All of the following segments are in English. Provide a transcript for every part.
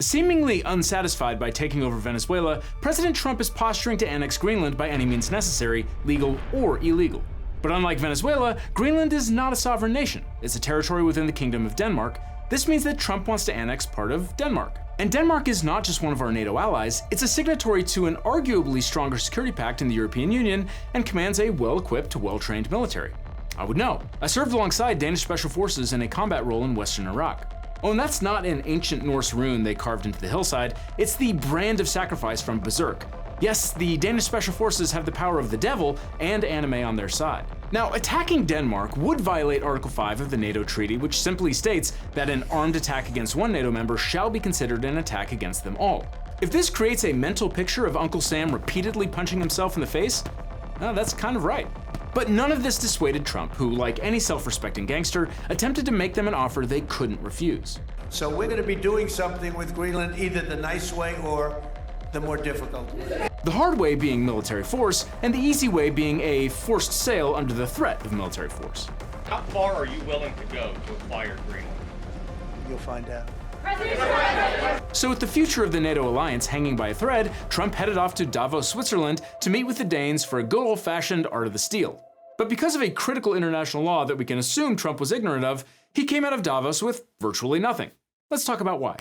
Seemingly unsatisfied by taking over Venezuela, President Trump is posturing to annex Greenland by any means necessary, legal or illegal. But unlike Venezuela, Greenland is not a sovereign nation. It's a territory within the Kingdom of Denmark. This means that Trump wants to annex part of Denmark. And Denmark is not just one of our NATO allies, it's a signatory to an arguably stronger security pact in the European Union and commands a well-equipped, well-trained military. I would know. I served alongside Danish Special Forces in a combat role in Western Iraq. Oh, and that's not an ancient Norse rune they carved into the hillside, it's the brand of sacrifice from Berserk. Yes, the Danish Special Forces have the power of the devil and anime on their side. Now, attacking Denmark would violate Article 5 of the NATO Treaty, which simply states that an armed attack against one NATO member shall be considered an attack against them all. If this creates a mental picture of Uncle Sam repeatedly punching himself in the face, well, that's kind of right. But none of this dissuaded Trump, who, like any self-respecting gangster, attempted to make them an offer they couldn't refuse. So we're going to be doing something with Greenland, either the nice way or the more difficult way. The hard way being military force, and the easy way being a forced sale under the threat of military force. How far are you willing to go to acquire Greenland? You'll find out. So with the future of the NATO alliance hanging by a thread, Trump headed off to Davos, Switzerland to meet with the Danes for a good old-fashioned art of the steal. But because of a critical international law that we can assume Trump was ignorant of, he came out of Davos with virtually nothing. Let's talk about why.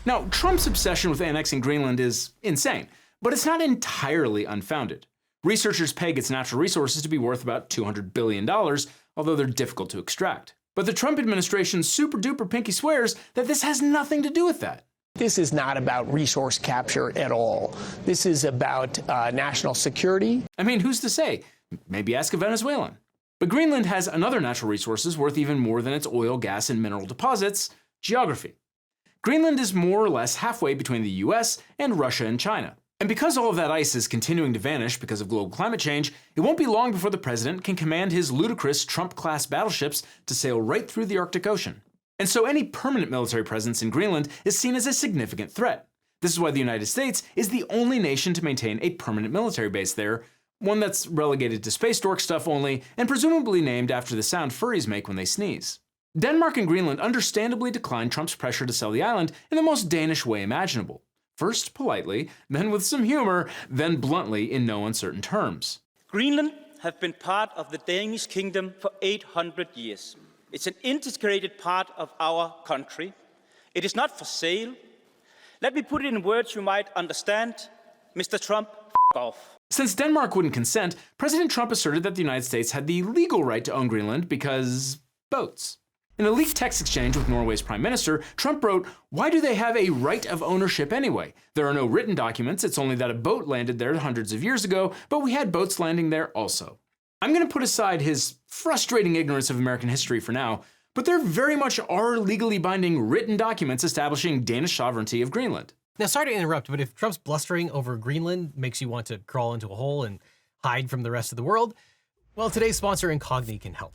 Now, Trump's obsession with annexing Greenland is insane, but it's not entirely unfounded. Researchers peg its natural resources to be worth about $200 billion, although they're difficult to extract. But the Trump administration super-duper pinky swears that this has nothing to do with that. This is not about resource capture at all. This is about national security. I mean, who's to say? Maybe ask a Venezuelan. But Greenland has another natural resources worth even more than its oil, gas, and mineral deposits: geography. Greenland is more or less halfway between the US and Russia and China. And because all of that ice is continuing to vanish because of global climate change, it won't be long before the president can command his ludicrous Trump-class battleships to sail right through the Arctic Ocean. And so any permanent military presence in Greenland is seen as a significant threat. This is why the United States is the only nation to maintain a permanent military base there, one that's relegated to space dork stuff only, and presumably named after the sound furries make when they sneeze. Denmark and Greenland understandably declined Trump's pressure to sell the island in the most Danish way imaginable. First politely, then with some humor, then bluntly in no uncertain terms. Greenland have been part of the Danish kingdom for 800 years. It's an integrated part of our country. It is not for sale. Let me put it in words you might understand. Mr. Trump, f*** off. Since Denmark wouldn't consent, President Trump asserted that the United States had the legal right to own Greenland because boats. In a leaked text exchange with Norway's prime minister, Trump wrote, "Why do they have a right of ownership anyway? There are no written documents, it's only that a boat landed there hundreds of years ago, but we had boats landing there also." I'm going to put aside his frustrating ignorance of American history for now, but there very much are legally binding written documents establishing Danish sovereignty of Greenland. Now, sorry to interrupt, but if Trump's blustering over Greenland makes you want to crawl into a hole and hide from the rest of the world, well, today's sponsor, Incogni, can help.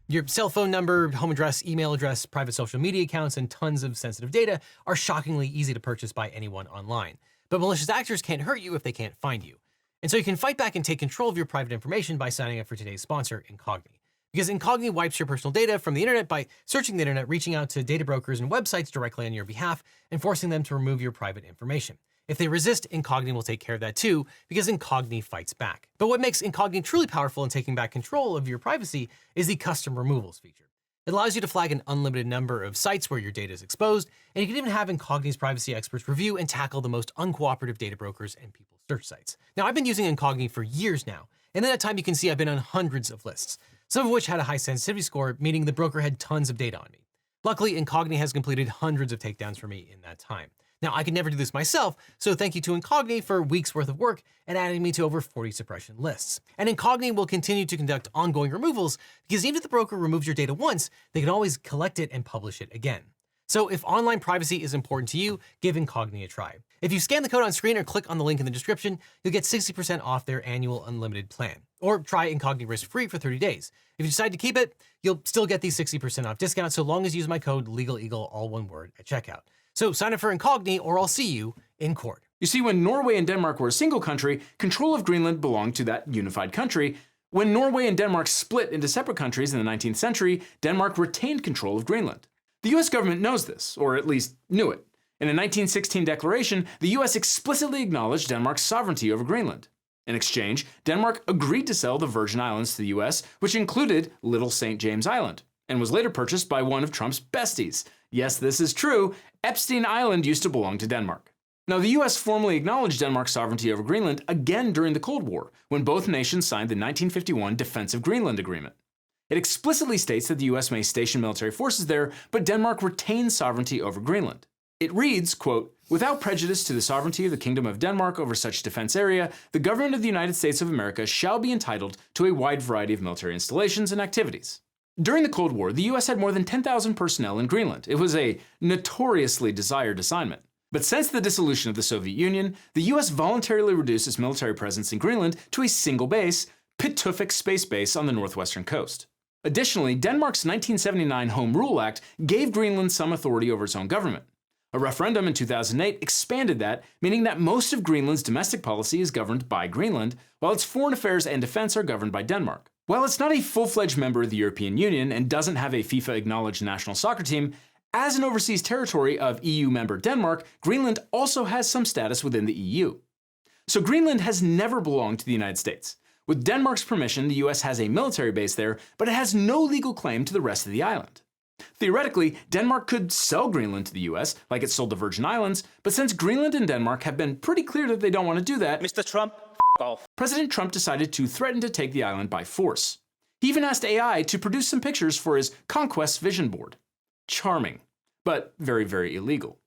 Your cell phone number, home address, email address, private social media accounts, and tons of sensitive data are shockingly easy to purchase by anyone online. But malicious actors can't hurt you if they can't find you. And so you can fight back and take control of your private information by signing up for today's sponsor, Incogni. Because Incogni wipes your personal data from the internet by searching the internet, reaching out to data brokers and websites directly on your behalf, and forcing them to remove your private information. If they resist, Incogni will take care of that too, because Incogni fights back. But what makes Incogni truly powerful in taking back control of your privacy is the custom removals feature. It allows you to flag an unlimited number of sites where your data is exposed, and you can even have Incogni's privacy experts review and tackle the most uncooperative data brokers and people's search sites. Now, I've been using Incogni for years now, and in that time you can see I've been on hundreds of lists, some of which had a high sensitivity score, meaning the broker had tons of data on me. Luckily, Incogni has completed hundreds of takedowns for me in that time. Now, I could never do this myself, so thank you to Incogni for weeks worth of work and adding me to over 40 suppression lists. And Incogni will continue to conduct ongoing removals because even if the broker removes your data once, they can always collect it and publish it again. So if online privacy is important to you, give Incogni a try. If you scan the code on screen or click on the link in the description, you'll get 60% off their annual unlimited plan. Or try Incogni risk-free for 30 days. If you decide to keep it, you'll still get the 60% off discount so long as you use my code LegalEagle, all one word, at checkout. So sign up for Incogni or I'll see you in court. You see, when Norway and Denmark were a single country, control of Greenland belonged to that unified country. When Norway and Denmark split into separate countries in the 19th century, Denmark retained control of Greenland. The US government knows this, or at least knew it. In a 1916 declaration, the US explicitly acknowledged Denmark's sovereignty over Greenland. In exchange, Denmark agreed to sell the Virgin Islands to the US, which included Little St. James Island, and was later purchased by one of Trump's besties. Yes, this is true. Epstein Island used to belong to Denmark. Now, the US formally acknowledged Denmark's sovereignty over Greenland again during the Cold War, when both nations signed the 1951 Defense of Greenland Agreement. It explicitly states that the US may station military forces there, but Denmark retains sovereignty over Greenland. It reads, quote, "Without prejudice to the sovereignty of the Kingdom of Denmark over such defense area, the government of the United States of America shall be entitled to a wide variety of military installations and activities." During the Cold War, the US had more than 10,000 personnel in Greenland. It was a notoriously desired assignment. But since the dissolution of the Soviet Union, the US voluntarily reduced its military presence in Greenland to a single base, Pituffik Space Base on the northwestern coast. Additionally, Denmark's 1979 Home Rule Act gave Greenland some authority over its own government. A referendum in 2008 expanded that, meaning that most of Greenland's domestic policy is governed by Greenland, while its foreign affairs and defense are governed by Denmark. While it's not a full-fledged member of the European Union and doesn't have a FIFA-acknowledged national soccer team, as an overseas territory of EU member Denmark, Greenland also has some status within the EU. So Greenland has never belonged to the United States. With Denmark's permission, the US has a military base there, but it has no legal claim to the rest of the island. Theoretically, Denmark could sell Greenland to the US, like it sold the Virgin Islands, but since Greenland and Denmark have been pretty clear that they don't want to do that, Mr. Trump, off. President Trump decided to threaten to take the island by force. He even asked AI to produce some pictures for his Conquest vision board. Charming, but very, very illegal.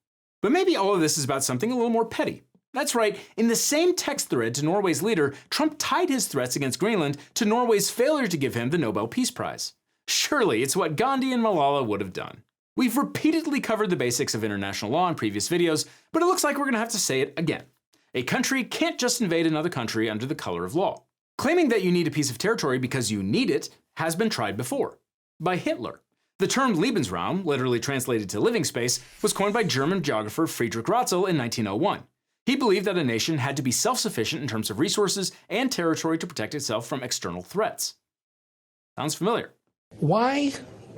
But maybe all of this is about something a little more petty. That's right, in the same text thread to Norway's leader, Trump tied his threats against Greenland to Norway's failure to give him the Nobel Peace Prize. Surely it's what Gandhi and Malala would have done. We've repeatedly covered the basics of international law in previous videos, but it looks like we're going to have to say it again. A country can't just invade another country under the color of law. Claiming that you need a piece of territory because you need it has been tried before. By Hitler. The term Lebensraum, literally translated to living space, was coined by German geographer Friedrich Ratzel in 1901. He believed that a nation had to be self-sufficient in terms of resources and territory to protect itself from external threats. Sounds familiar. Why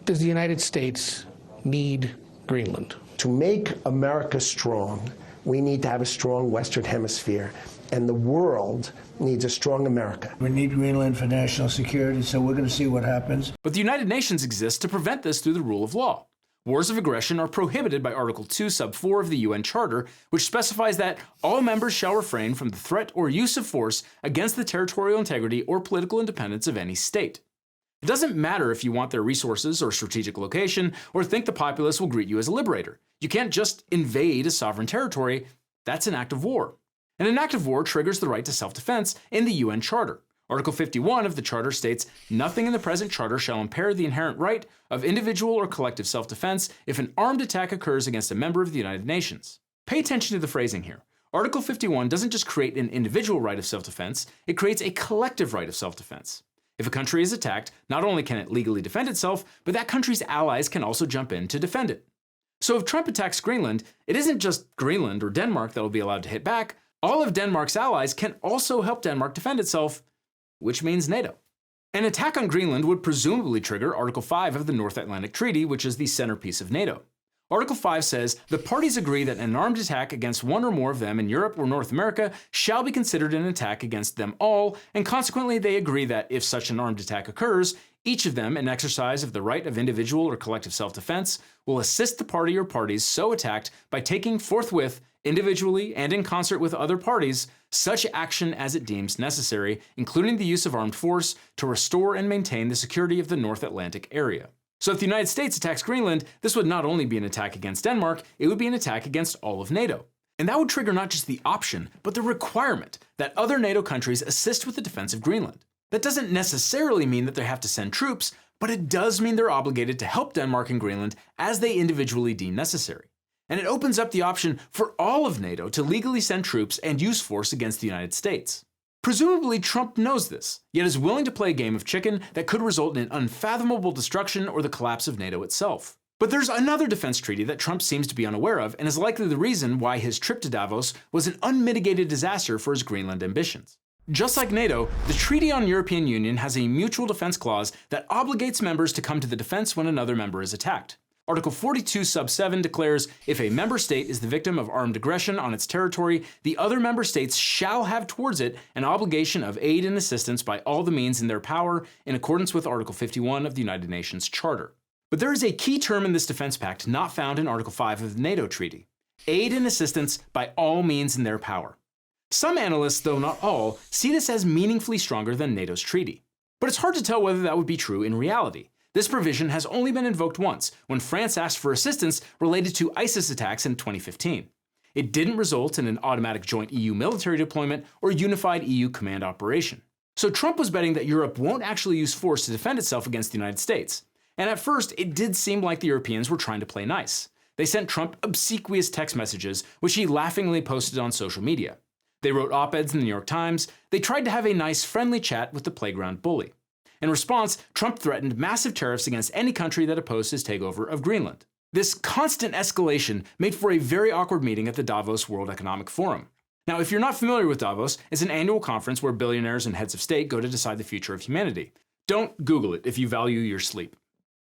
does the United States need Greenland? To make America strong, we need to have a strong Western Hemisphere, and the world needs a strong America. We need Greenland for national security, so we're going to see what happens. But the United Nations exists to prevent this through the rule of law. Wars of aggression are prohibited by Article 2, Sub 4 of the UN Charter, which specifies that all members shall refrain from the threat or use of force against the territorial integrity or political independence of any state. It doesn't matter if you want their resources or strategic location, or think the populace will greet you as a liberator. You can't just invade a sovereign territory. That's an act of war. And an act of war triggers the right to self-defense in the UN Charter. Article 51 of the Charter states, "Nothing in the present Charter shall impair the inherent right of individual or collective self-defense if an armed attack occurs against a member of the United Nations." Pay attention to the phrasing here. Article 51 doesn't just create an individual right of self-defense, it creates a collective right of self-defense. If a country is attacked, not only can it legally defend itself, but that country's allies can also jump in to defend it. So if Trump attacks Greenland, it isn't just Greenland or Denmark that will be allowed to hit back. All of Denmark's allies can also help Denmark defend itself, which means NATO. An attack on Greenland would presumably trigger Article 5 of the North Atlantic Treaty, which is the centerpiece of NATO. Article 5 says, "The parties agree that an armed attack against one or more of them in Europe or North America shall be considered an attack against them all, and consequently they agree that if such an armed attack occurs, each of them, in exercise of the right of individual or collective self-defense, will assist the party or parties so attacked by taking forthwith, individually and in concert with other parties, such action as it deems necessary, including the use of armed force, to restore and maintain the security of the North Atlantic area." So if the United States attacks Greenland, this would not only be an attack against Denmark, it would be an attack against all of NATO. And that would trigger not just the option, but the requirement that other NATO countries assist with the defense of Greenland. That doesn't necessarily mean that they have to send troops, but it does mean they're obligated to help Denmark and Greenland as they individually deem necessary. And it opens up the option for all of NATO to legally send troops and use force against the United States. Presumably, Trump knows this, yet is willing to play a game of chicken that could result in unfathomable destruction or the collapse of NATO itself. But there's another defense treaty that Trump seems to be unaware of and is likely the reason why his trip to Davos was an unmitigated disaster for his Greenland ambitions. Just like NATO, the Treaty on European Union has a mutual defense clause that obligates members to come to the defense when another member is attacked. Article 42 sub 7 declares, if a member state is the victim of armed aggression on its territory, the other member states shall have towards it an obligation of aid and assistance by all the means in their power in accordance with Article 51 of the United Nations Charter. But there is a key term in this defense pact not found in Article 5 of the NATO Treaty: aid and assistance by all means in their power. Some analysts, though not all, see this as meaningfully stronger than NATO's treaty. But it's hard to tell whether that would be true in reality. This provision has only been invoked once, when France asked for assistance related to ISIS attacks in 2015. It didn't result in an automatic joint EU military deployment or unified EU command operation. So Trump was betting that Europe won't actually use force to defend itself against the United States. And at first, it did seem like the Europeans were trying to play nice. They sent Trump obsequious text messages, which he laughingly posted on social media. They wrote op-eds in the New York Times. They tried to have a nice, friendly chat with the playground bully. In response, Trump threatened massive tariffs against any country that opposed his takeover of Greenland. This constant escalation made for a very awkward meeting at the Davos World Economic Forum. Now, if you're not familiar with Davos, it's an annual conference where billionaires and heads of state go to decide the future of humanity. Don't Google it if you value your sleep.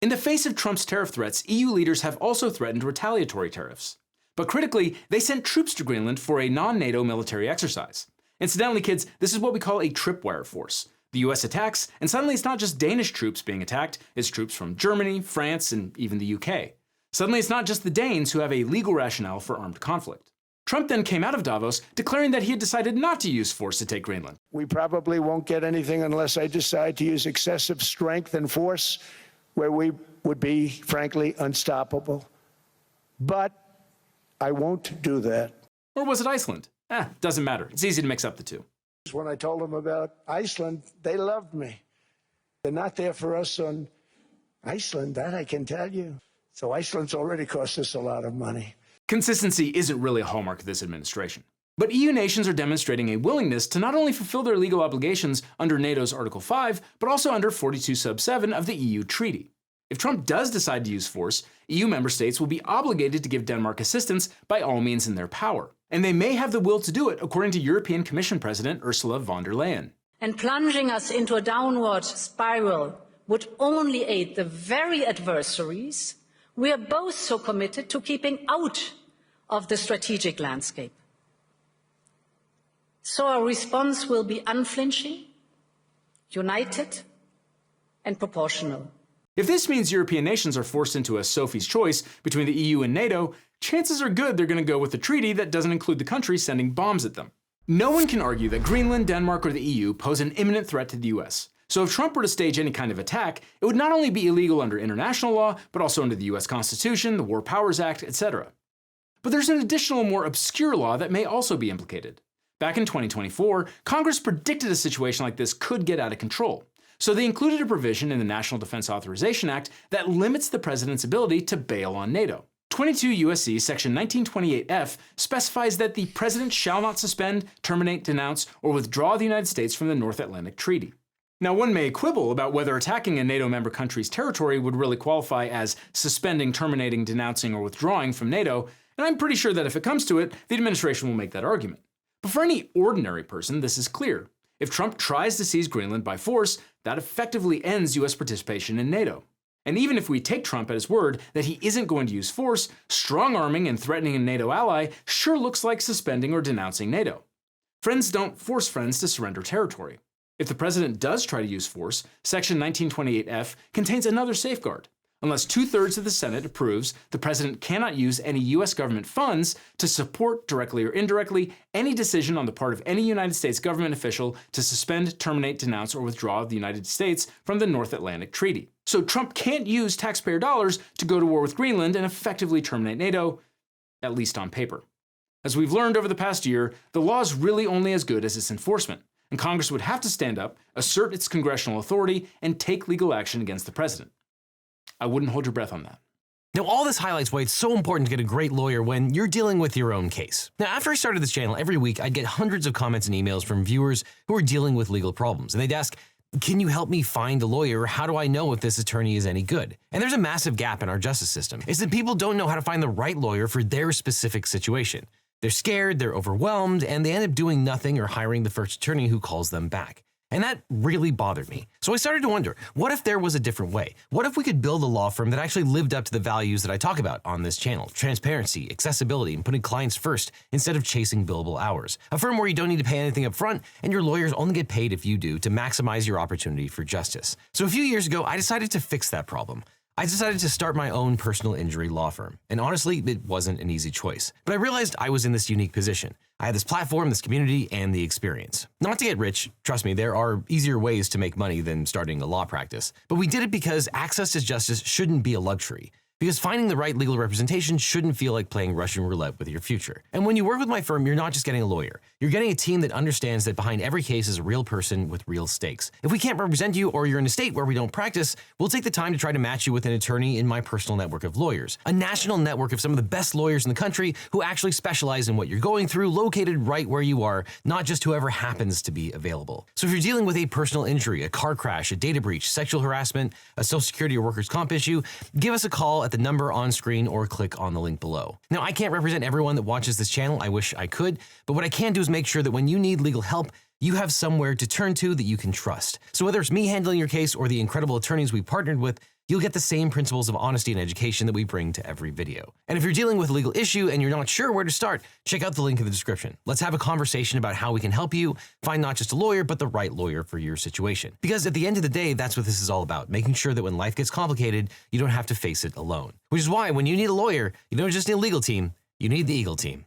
In the face of Trump's tariff threats, EU leaders have also threatened retaliatory tariffs. But critically, they sent troops to Greenland for a non-NATO military exercise. Incidentally, kids, this is what we call a tripwire force. The US attacks, and suddenly it's not just Danish troops being attacked, it's troops from Germany, France, and even the UK. Suddenly it's not just the Danes who have a legal rationale for armed conflict. Trump then came out of Davos declaring that he had decided not to use force to take Greenland. We probably won't get anything unless I decide to use excessive strength and force, where we would be, frankly, unstoppable. But I won't do that. Or was it Iceland? Doesn't matter. It's easy to mix up the two. When I told them about Iceland, they loved me. They're not there for us on Iceland, that I can tell you. So Iceland's already cost us a lot of money. Consistency isn't really a hallmark of this administration. But EU nations are demonstrating a willingness to not only fulfill their legal obligations under NATO's Article 5, but also under 42 sub 7 of the EU Treaty. If Trump does decide to use force, EU member states will be obligated to give Denmark assistance by all means in their power. And they may have the will to do it, according to European Commission President Ursula von der Leyen. And plunging us into a downward spiral would only aid the very adversaries we are both so committed to keeping out of the strategic landscape. So our response will be unflinching, united, and proportional. If this means European nations are forced into a Sophie's choice between the EU and NATO, chances are good they're going to go with a treaty that doesn't include the country sending bombs at them. No one can argue that Greenland, Denmark, or the EU pose an imminent threat to the US. So if Trump were to stage any kind of attack, it would not only be illegal under international law, but also under the US Constitution, the War Powers Act, etc. But there's an additional, more obscure law that may also be implicated. Back in 2024, Congress predicted a situation like this could get out of control. So they included a provision in the National Defense Authorization Act that limits the president's ability to bail on NATO. 22 U.S.C. Section 1928F specifies that the president shall not suspend, terminate, denounce, or withdraw the United States from the North Atlantic Treaty. Now, one may quibble about whether attacking a NATO member country's territory would really qualify as suspending, terminating, denouncing, or withdrawing from NATO, and I'm pretty sure that if it comes to it, the administration will make that argument. But for any ordinary person, this is clear. If Trump tries to seize Greenland by force, that effectively ends U.S. participation in NATO. And even if we take Trump at his word that he isn't going to use force, strong-arming and threatening a NATO ally sure looks like suspending or denouncing NATO. Friends don't force friends to surrender territory. If the president does try to use force, Section 1928F contains another safeguard. Unless 2/3 of the Senate approves, the president cannot use any U.S. government funds to support, directly or indirectly, any decision on the part of any United States government official to suspend, terminate, denounce, or withdraw the United States from the North Atlantic Treaty. So Trump can't use taxpayer dollars to go to war with Greenland and effectively terminate NATO, at least on paper. As we've learned over the past year, the law is really only as good as its enforcement, and Congress would have to stand up, assert its congressional authority, and take legal action against the president. I wouldn't hold your breath on that. Now, all this highlights why it's so important to get a great lawyer when you're dealing with your own case. Now, after I started this channel, every week I'd get hundreds of comments and emails from viewers who are dealing with legal problems, and they'd ask, can you help me find a lawyer, or how do I know if this attorney is any good? And there's a massive gap in our justice system, is that people don't know how to find the right lawyer for their specific situation. They're scared, they're overwhelmed, and they end up doing nothing or hiring the first attorney who calls them back. And that really bothered me. So I started to wonder, what if there was a different way? What if we could build a law firm that actually lived up to the values that I talk about on this channel? Transparency, accessibility, and putting clients first instead of chasing billable hours. A firm where you don't need to pay anything up front and your lawyers only get paid if you do to maximize your opportunity for justice. So a few years ago, I decided to fix that problem. I decided to start my own personal injury law firm. And honestly, it wasn't an easy choice. But I realized I was in this unique position. I had this platform, this community, and the experience. Not to get rich, trust me, there are easier ways to make money than starting a law practice. But we did it because access to justice shouldn't be a luxury. Because finding the right legal representation shouldn't feel like playing Russian roulette with your future. And when you work with my firm, you're not just getting a lawyer. You're getting a team that understands that behind every case is a real person with real stakes. If we can't represent you or you're in a state where we don't practice, we'll take the time to try to match you with an attorney in my personal network of lawyers. A national network of some of the best lawyers in the country who actually specialize in what you're going through, located right where you are, not just whoever happens to be available. So if you're dealing with a personal injury, a car crash, a data breach, sexual harassment, a social security or workers' comp issue, give us a call at the number on screen or click on the link below. Now, I can't represent everyone that watches this channel. I wish I could, but what I can do is make sure that when you need legal help, you have somewhere to turn to that you can trust. So whether it's me handling your case or the incredible attorneys we partnered with, you'll get the same principles of honesty and education that we bring to every video. And if you're dealing with a legal issue and you're not sure where to start, check out the link in the description. Let's have a conversation about how we can help you find not just a lawyer, but the right lawyer for your situation. Because at the end of the day, that's what this is all about, making sure that when life gets complicated, you don't have to face it alone. Which is why when you need a lawyer, you don't just need a legal team, you need the Eagle team.